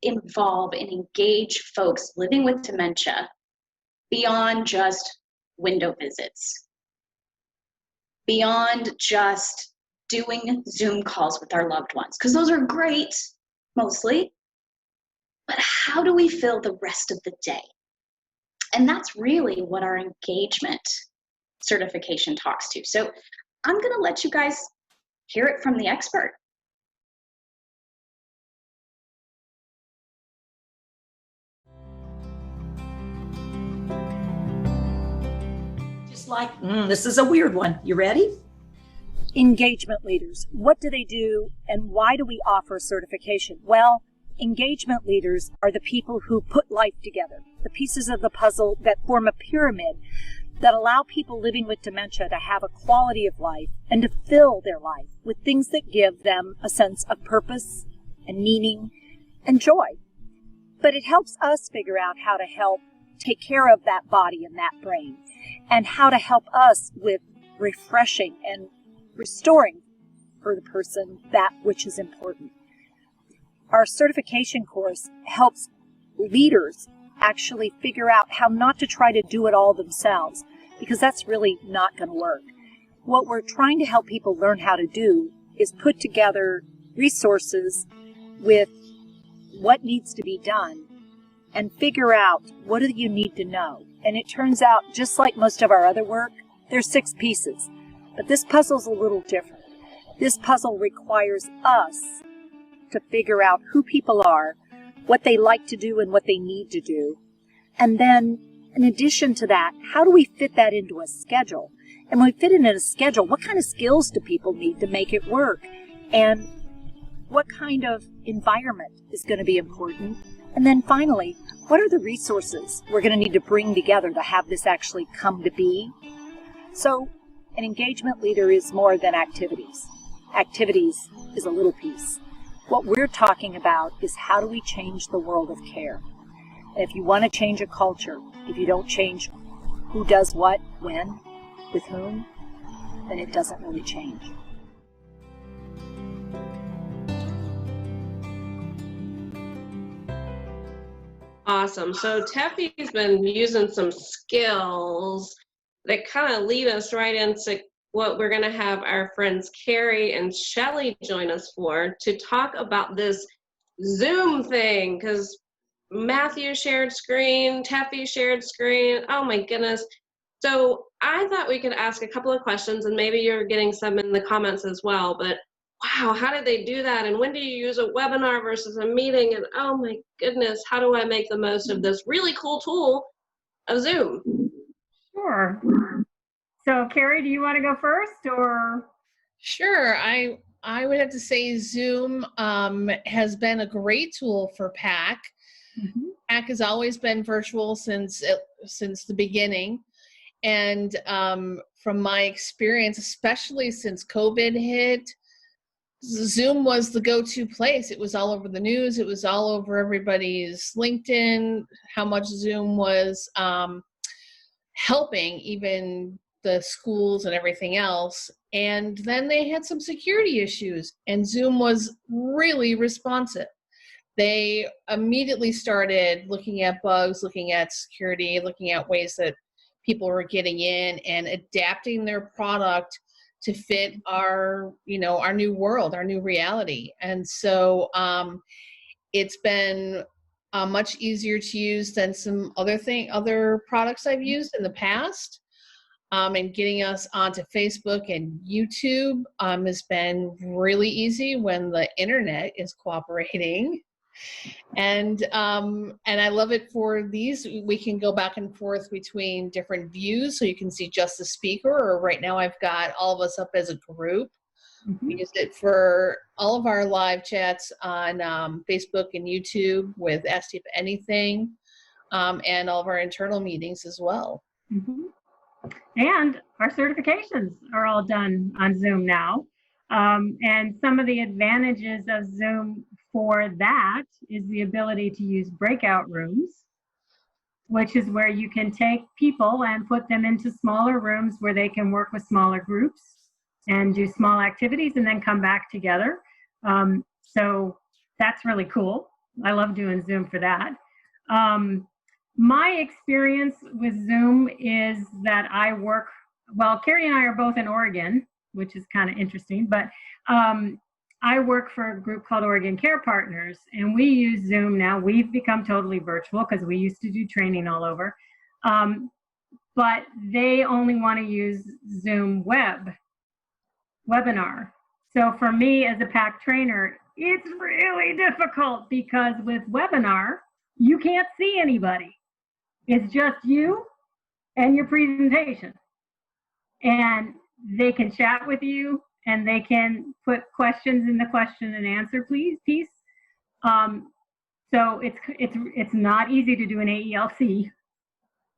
involve and engage folks living with dementia beyond just window visits, beyond just doing Zoom calls with our loved ones? Because those are great, mostly. But how do we fill the rest of the day? And that's really what our engagement certification talks to. So I'm going to let you guys hear it from the expert. Just like, this is a weird one. You ready? Engagement leaders. What do they do and why do we offer certification? Well, engagement leaders are the people who put life together, the pieces of the puzzle that form a pyramid that allow people living with dementia to have a quality of life and to fill their life with things that give them a sense of purpose and meaning and joy. But it helps us figure out how to help take care of that body and that brain, and how to help us with refreshing and restoring for the person that which is important. Our certification course helps leaders actually figure out how not to try to do it all themselves, because that's really not going to work. What we're trying to help people learn how to do is put together resources with what needs to be done and figure out what do you need to know. And it turns out, just like most of our other work, there's 6 pieces. But this puzzle's a little different. This puzzle requires us to figure out who people are, what they like to do and what they need to do. And then, in addition to that, how do we fit that into a schedule? And when we fit it in a schedule, what kind of skills do people need to make it work? And what kind of environment is going to be important? And then finally, what are the resources we're going to need to bring together to have this actually come to be? So an engagement leader is more than activities. Activities is a little piece. What we're talking about is how do we change the world of care? And if you want to change a culture, if you don't change who does what, when, with whom, then it doesn't really change. Awesome. So Teffie's been using some skills that kind of lead us right into what we're going to have our friends Kerri and Shelly join us for, to talk about this Zoom thing, because Matthew shared screen, Teffie shared screen. Oh my goodness. So I thought we could ask a couple of questions, and maybe you're getting some in the comments as well, but wow, how did they do that? And when do you use a webinar versus a meeting? And oh my goodness, how do I make the most of this really cool tool of Zoom? Sure. So Kerri, do you want to go first, or? Sure. I would have to say Zoom has been a great tool for PAC. Mm-hmm. PAC has always been virtual since the beginning. And from my experience, especially since COVID hit, Zoom was the go-to place. It was all over the news. It was all over everybody's LinkedIn, how much Zoom was helping even the schools and everything else. And then they had some security issues, and Zoom was really responsive. They immediately started looking at bugs, looking at security, looking at ways that people were getting in and adapting their product to fit our new world, our new reality. And so it's been much easier to use than some other products I've used in the past. And getting us onto Facebook and YouTube has been really easy when the internet is cooperating. And I love it for these. We can go back and forth between different views, so you can see just the speaker, or right now I've got all of us up as a group. Mm-hmm. We use it for all of our live chats on Facebook and YouTube with Ask If Anything, and all of our internal meetings as well. Mm-hmm. And our certifications are all done on Zoom now. And some of the advantages of Zoom for that is the ability to use breakout rooms, which is where you can take people and put them into smaller rooms where they can work with smaller groups and do small activities and then come back together. So that's really cool. I love doing Zoom for that. My experience with Zoom is that Kerri and I are both in Oregon, which is kind of interesting, but I work for a group called Oregon Care Partners, and we use Zoom now. We've become totally virtual because we used to do training all over, but they only want to use Zoom webinar. So for me as a PAC trainer, it's really difficult because with webinar, you can't see anybody. It's just you and your presentation. And they can chat with you, and they can put questions in the question and answer piece. So it's not easy to do an AELC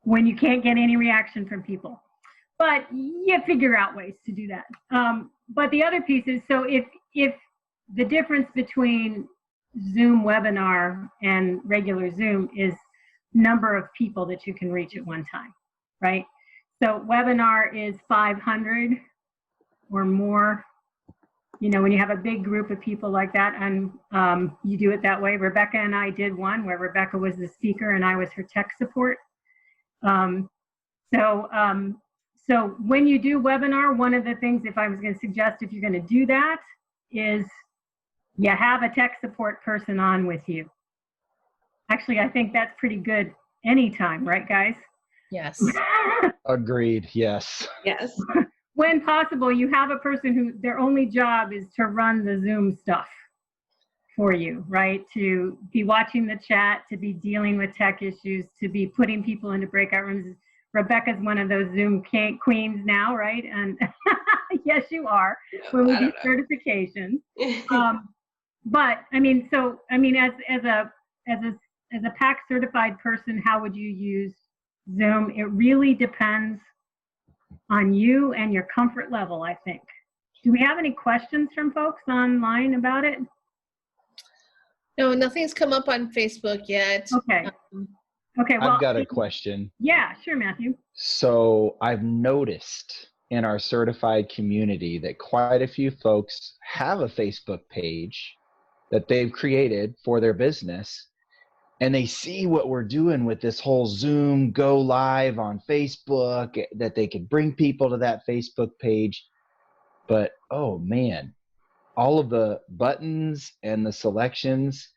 when you can't get any reaction from people. But you figure out ways to do that. But the other piece is, so if the difference between Zoom webinar and regular Zoom is number of people that you can reach at one time, right? So webinar is 500 or more, when you have a big group of people like that, and you do it that way. Rebekah and I did one where Rebekah was the speaker and I was her tech support. So when you do webinar, one of the things, if I was going to suggest, if you're going to do that, is you have a tech support person on with you. Actually, I think that's pretty good anytime, right, guys? Yes. Agreed. Yes. Yes. When possible, you have a person who their only job is to run the Zoom stuff for you, right? To be watching the chat, to be dealing with tech issues, to be putting people into breakout rooms. Rebekah's one of those Zoom queens now, right? And yes, you are, when we do certifications. But I mean, as a PAC certified person, how would you use Zoom? It really depends on you and your comfort level, I think. Do we have any questions from folks online about it? No, nothing's come up on Facebook yet. Okay. Okay. Well, I've got a question. Yeah, sure, Matthew. So I've noticed in our certified community that quite a few folks have a Facebook page that they've created for their business, and they see what we're doing with this whole Zoom go live on Facebook, that they could bring people to that Facebook page. But, oh man, all of the buttons and the selections,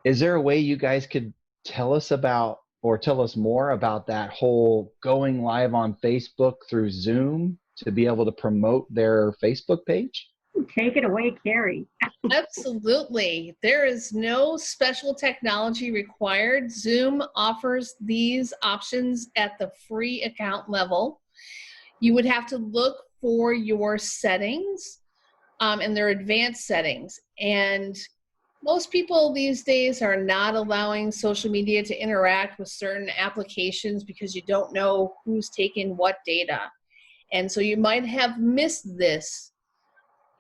is there a way you guys could tell us about, or tell us more about that whole going live on Facebook through Zoom to be able to promote their Facebook page? Take it away, Kerri. Absolutely. There is no special technology required. Zoom offers these options at the free account level. You would have to look for your settings and their advanced settings. And most people these days are not allowing social media to interact with certain applications because you don't know who's taking what data. And so you might have missed this.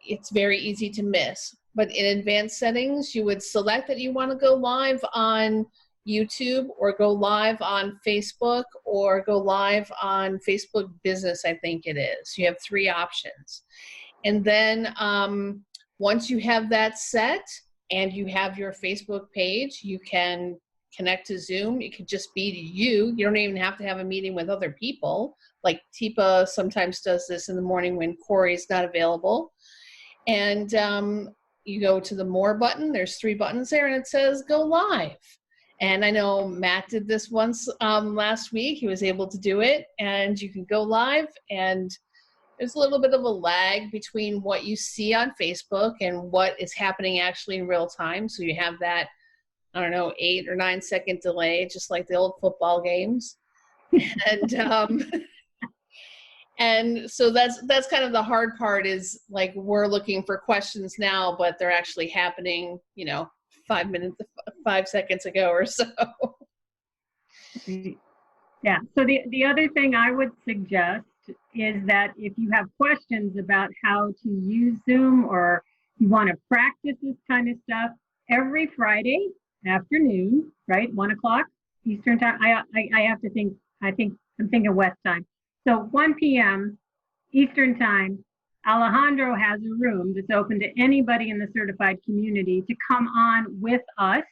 It's very easy to miss. But in advanced settings, you would select that you want to go live on YouTube or go live on Facebook or go live on Facebook Business, I think it is. You have 3 options. And then once you have that set and you have your Facebook page, you can connect to Zoom. It could just be to you. You don't even have to have a meeting with other people. Like Tipa sometimes does this in the morning when Corey's not available. And you go to the More button. There's 3 buttons there, and it says Go Live. And I know Matt did this once last week. He was able to do it, and you can go live. And there's a little bit of a lag between what you see on Facebook and what is happening actually in real time. So you have that, 8 or 9 second delay, just like the old football games. And so that's kind of the hard part, is like we're looking for questions now, but they're actually happening, 5 seconds ago or so. Yeah. So the other thing I would suggest is that if you have questions about how to use Zoom, or you want to practice this kind of stuff, every Friday afternoon, right, 1 o'clock Eastern time. I have to think. I'm thinking West time. So 1 p.m. Eastern time, Alejandro has a room that's open to anybody in the certified community to come on with us,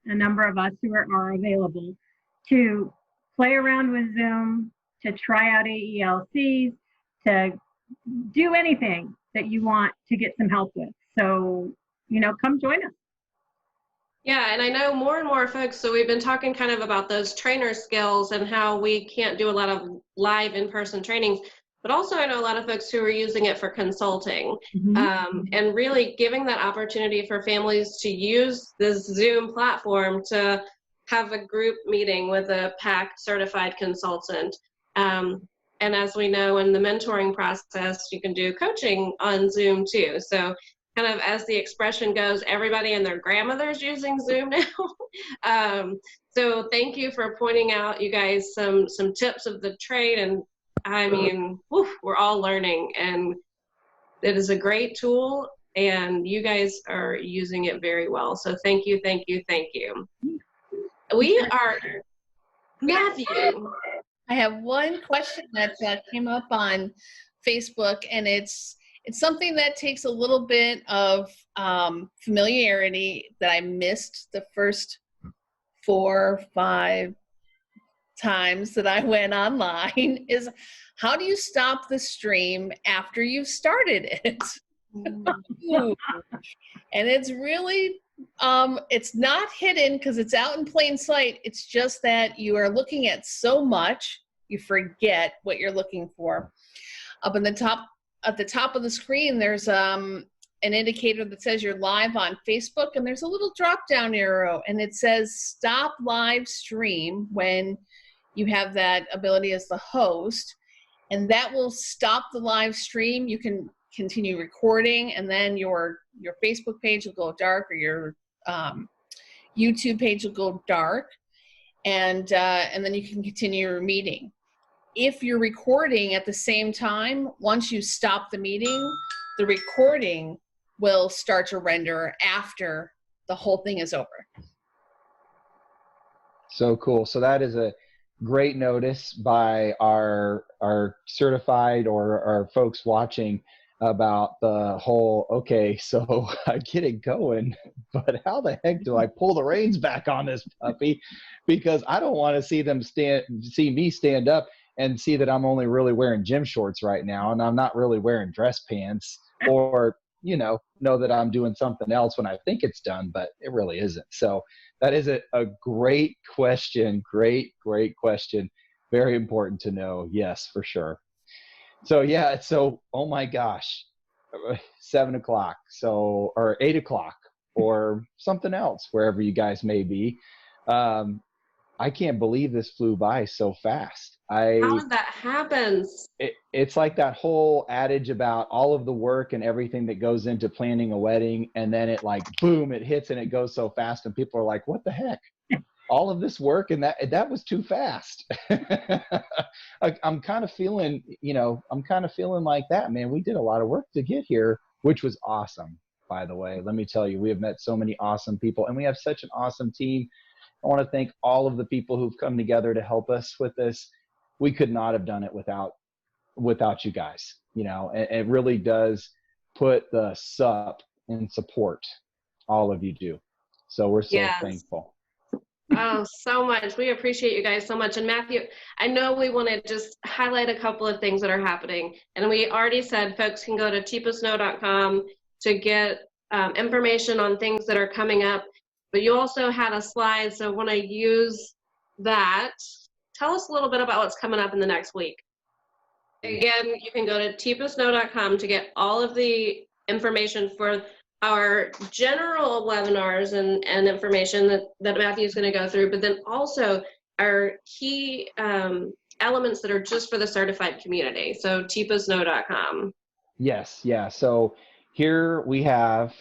a number of us who are available, to play around with Zoom, to try out AELCs, to do anything that you want to get some help with. So, come join us. Yeah, and I know more and more folks, so we've been talking kind of about those trainer skills and how we can't do a lot of live in-person trainings, but also I know a lot of folks who are using it for consulting, and really giving that opportunity for families to use this Zoom platform to have a group meeting with a PAC certified consultant. And as we know in the mentoring process, you can do coaching on Zoom too. So kind of as the expression goes, everybody and their grandmother's using Zoom now. So thank you for pointing out, you guys, some tips of the trade. And I mean, we're all learning, and it is a great tool, and you guys are using it very well. So thank you, thank you, thank you. We are, Matthew. I have one question that came up on Facebook, and it's It's something that takes a little bit of familiarity that I missed the first 4 or 5 times that I went online is how do you stop the stream after you've started it? And it's really, it's not hidden because it's out in plain sight. It's just that you are looking at so much, you forget what you're looking for. Up in the top, at the top of the screen, there's an indicator that says you're live on Facebook, and there's a little drop-down arrow, and it says stop live stream when you have that ability as the host, and that will stop the live stream. You can continue recording, and then your Facebook page will go dark, or your YouTube page will go dark, and then you can continue your meeting. If you're recording at the same time, once you stop the meeting, the recording will start to render after the whole thing is over. So cool. So that is a great notice by our certified or our folks watching about the whole, okay, so I get it going, but how the heck do I pull the reins back on this puppy? Because I don't want to see them see me stand up and see that I'm only really wearing gym shorts right now, and I'm not really wearing dress pants, or, know that I'm doing something else when I think it's done, but it really isn't. So that is a great question. Great question. Very important to know. Yes, for sure. So yeah, so, oh my gosh, 7 o'clock, so, or 8 o'clock, or something else, wherever you guys may be. I can't believe this flew by so fast. How did that happen? It's like that whole adage about all of the work and everything that goes into planning a wedding, and then it like, boom, it hits and it goes so fast, and people are like, what the heck? All of this work, and that was too fast. I'm kind of feeling, like that, man. We did a lot of work to get here, which was awesome, by the way. Let me tell you, we have met so many awesome people, and we have such an awesome team. I want to thank all of the people who've come together to help us with this. We could not have done it without you guys. It really does put the SUP in support. All of you do. So we're so thankful. Oh, so much. We appreciate you guys so much. And Matthew, I know we want to just highlight a couple of things that are happening. And we already said folks can go to tepasnow.com to get information on things that are coming up. But you also had a slide, so I want to use that. Tell us a little bit about what's coming up in the next week. Again, you can go to tepasnow.com to get all of the information for our general webinars and information that Matthew's going to go through, but then also our key elements that are just for the certified community. So tepasnow.com. Yes, yeah. So here we have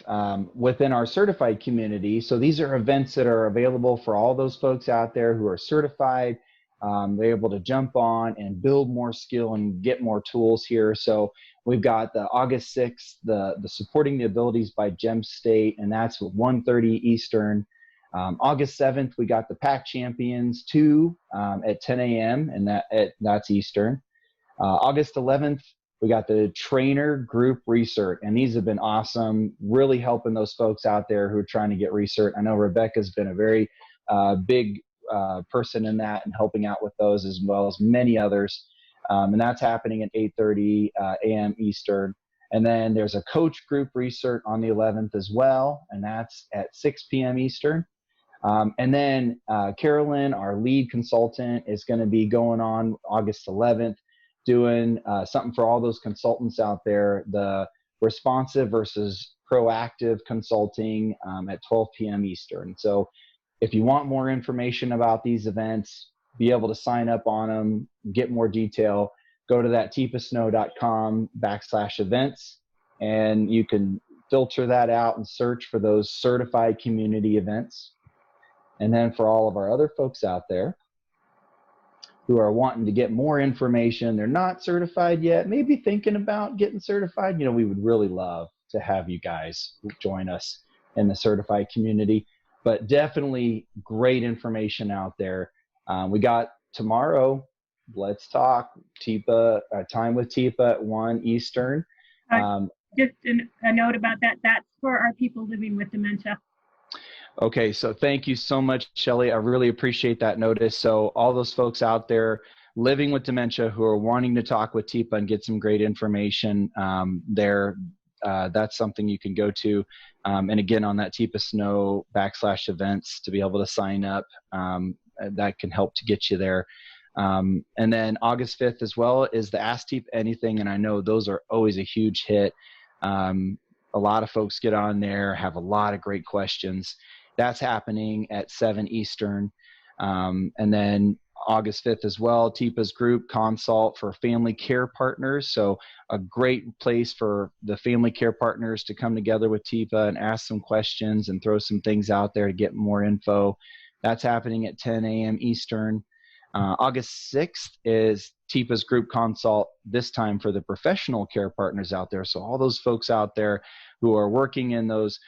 within our certified community, so these are events that are available for all those folks out there who are certified. They're able to jump on and build more skill and get more tools here. So we've got the August 6th, the Supporting the Abilities by Gem State, and that's 1:30 Eastern. August 7th, we got the PAC Champions 2 at 10 a.m., and that's Eastern. August 11th, we got the Trainer Group Recert, and these have been awesome, really helping those folks out there who are trying to get recert. I know Rebekah's been a very big person in that and helping out with those, as well as many others. And that's happening at 8:30 a.m. Eastern. And then there's a coach group recert on the 11th as well, and that's at 6 p.m. Eastern. And then Carolyn, our lead consultant, is going to be going on August 11th, doing something for all those consultants out there, the responsive versus proactive consulting at 12 p.m. Eastern. So if you want more information about these events, be able to sign up on them, get more detail, go to that tepasnow.com/events, and you can filter that out and search for those certified community events. And then for all of our other folks out there who are wanting to get more information, they're not certified yet, maybe thinking about getting certified, we would really love to have you guys join us in the certified community. But definitely great information out there. We got tomorrow, let's talk, Time with Tepa at 1 Eastern. just a note about that. That's for our people living with dementia. Okay, so thank you so much, Shelly. I really appreciate that notice. So all those folks out there living with dementia who are wanting to talk with TIPA and get some great information that's something you can go to. And again, on that TIPA Snow /events to be able to sign up, that can help to get you there. And then August 5th as well is the Ask TIPA Anything. And I know those are always a huge hit. A lot of folks get on there, have a lot of great questions. That's happening at 7 Eastern. And then August 5th as well, TIPA's group consult for family care partners. So a great place for the family care partners to come together with TIPA and ask some questions and throw some things out there to get more info. That's happening at 10 a.m. Eastern. August 6th is TIPA's group consult, this time for the professional care partners out there. So all those folks out there who are working in those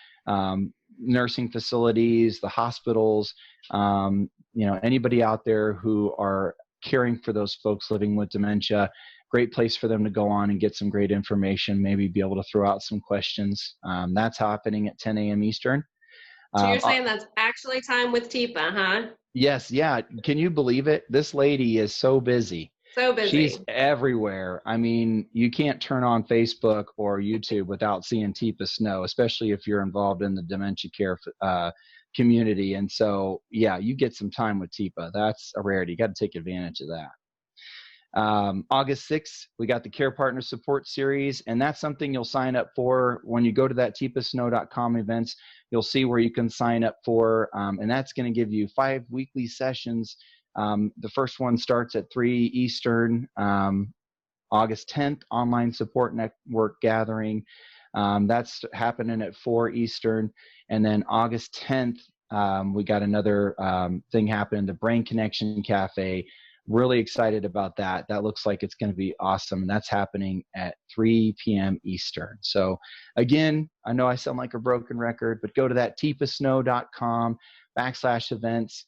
nursing facilities, the hospitals, anybody out there who are caring for those folks living with dementia, great place for them to go on and get some great information, maybe be able to throw out some questions. That's happening at 10 a.m. Eastern. So you're saying that's actually time with TIPA, huh? Yes. Yeah. Can you believe it? This lady is so busy. So busy. She's everywhere. I mean, you can't turn on Facebook or YouTube without seeing TIPA Snow, especially if you're involved in the dementia care community. And so, yeah, you get some time with TIPA. That's a rarity. You got to take advantage of that. August 6th, we got the Care Partner Support Series, and that's something you'll sign up for. When you go to that tipasnow.com events, you'll see where you can sign up for, and that's going to give you 5 weekly sessions. The first one starts at 3 Eastern, August 10th, Online Support Network Gathering. That's happening at 4 Eastern. And then August 10th, we got another thing happening, the Brain Connection Cafe. Really excited about that. That looks like it's going to be awesome. And that's happening at 3 p.m. Eastern. So again, I know I sound like a broken record, but go to that tipasnow.com/events.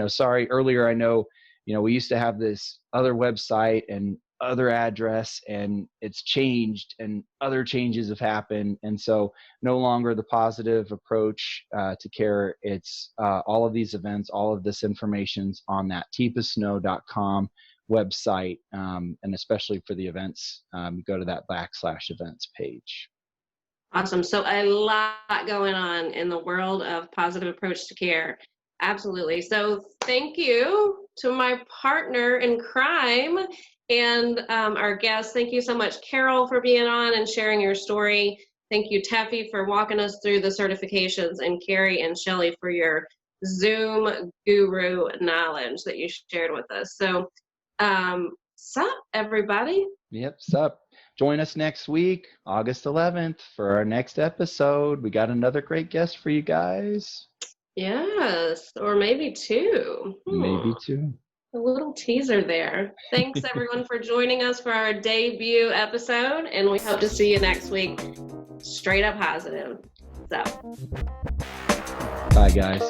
Sorry, earlier, I know, we used to have this other website and other address, and it's changed and other changes have happened. And so no longer the positive approach to care. It's all of these events, all of this information's on that tipasnow.com website. And especially for the events, go to that /events page. Awesome. So a lot going on in the world of positive approach to care. Absolutely. So thank you to my partner in crime and our guests. Thank you so much, Carol, for being on and sharing your story. Thank you, Teffie, for walking us through the certifications, and Kerri and Shelly for your Zoom guru knowledge that you shared with us. So, sup, everybody? Yep, sup. Join us next week, August 11th, for our next episode. We got another great guest for you guys. Yes, or maybe two. Maybe two. A little teaser there. Thanks, everyone, for joining us for our debut episode, and we hope to see you next week. Straight up positive. So. Bye, guys.